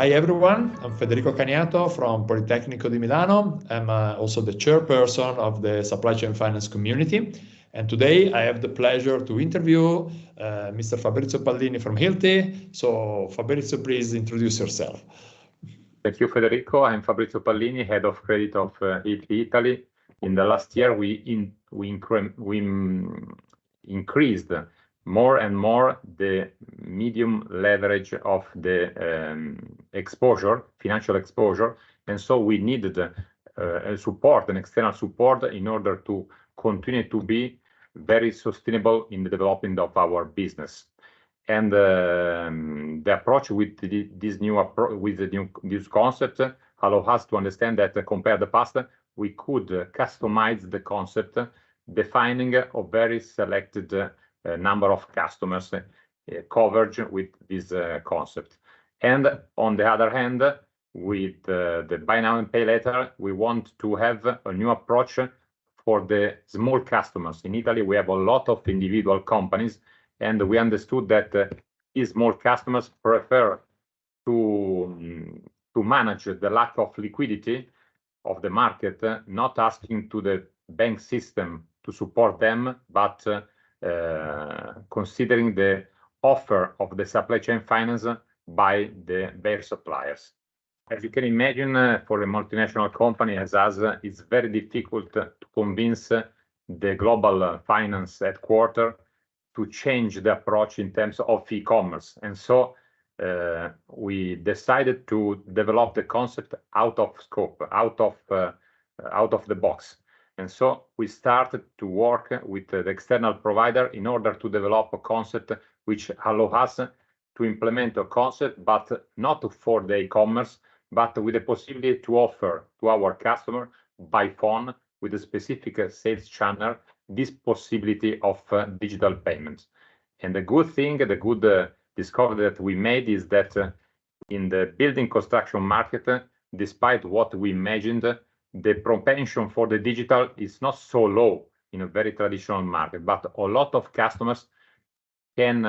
Hi everyone, I'm Federico Caniato from Politecnico di Milano. I'm also the chairperson of the supply chain finance community. And today I have the pleasure to interview Mr. Fabrizio Pallini from Hilti. So Fabrizio, please introduce yourself. Thank you, Federico. I'm Fabrizio Pallini, head of credit of Hilti Italy. In the last year, we increased more and more the medium leverage of the exposure, financial exposure, and so we needed an external support in order to continue to be very sustainable in the development of our business. And the approach with this concept allow us to understand that compared to the past, we could customize the concept, defining a very selected number of customers coverage with this concept. And on the other hand, with the buy now and pay later, we want to have a new approach for the small customers. In Italy, we have a lot of individual companies, and we understood that these small customers prefer to manage the lack of liquidity of the market, not asking to the bank system to support them, but considering the offer of the supply chain finance by their suppliers. As you can imagine, for a multinational company as us, it's very difficult to convince the global finance headquarters to change the approach in terms of e-commerce. And so we decided to develop the concept out of scope, out of the box. And so we started to work with the external provider in order to develop a concept which allows us to implement a concept, but not for the e-commerce, but with the possibility to offer to our customer by phone with a specific sales channel this possibility of digital payments. And the good thing, the good discovery that we made is that in the building construction market, despite what we imagined, the propension for the digital is not so low in a very traditional market, but a lot of customers can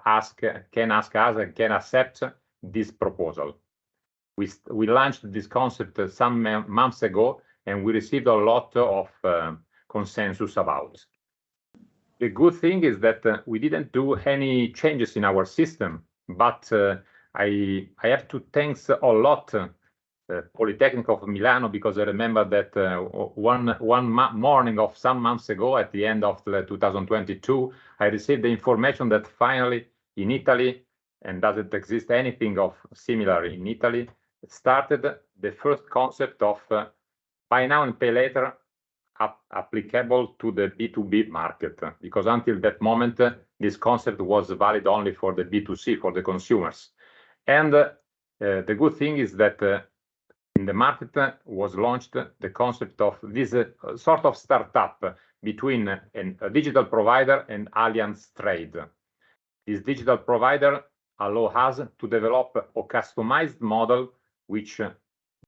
ask us and can accept this proposal. We launched this concept some months ago, and we received a lot of consensus about. The good thing is that we didn't do any changes in our system, but I have to thank a lot Politecnico of Milano, because I remember that one morning of some months ago, at the end of 2022, I received the information that finally in Italy, and doesn't exist anything of similar in Italy, started the first concept of buy now and pay later applicable to the B2B market, because until that moment, this concept was valid only for the B2C, for the consumers. And the good thing is that in the market was launched the concept of this sort of startup between a digital provider and Allianz Trade. This digital provider allows us to develop a customized model which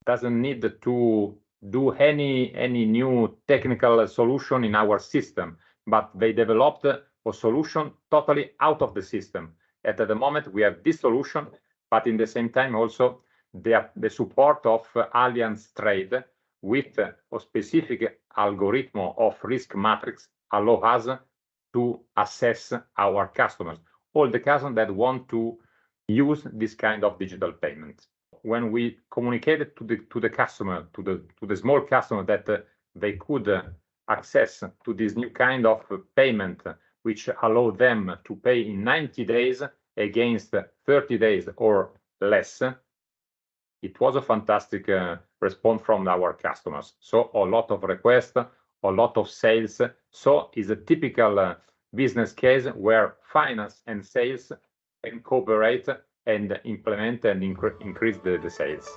doesn't need to do any new technical solution in our system, but they developed a solution totally out of the system. At the moment, we have this solution, but in the same time also the support of Allianz Trade with a specific algorithm of risk matrix allow us to assess our customers, all the customers that want to use this kind of digital payment. When we communicated to the customer, to the small customer, that they could access to this new kind of payment, which allow them to pay in 90 days against 30 days or less, it was a fantastic response from our customers. So a lot of requests, a lot of sales. So it's a typical business case where finance and sales can cooperate and implement and increase the sales.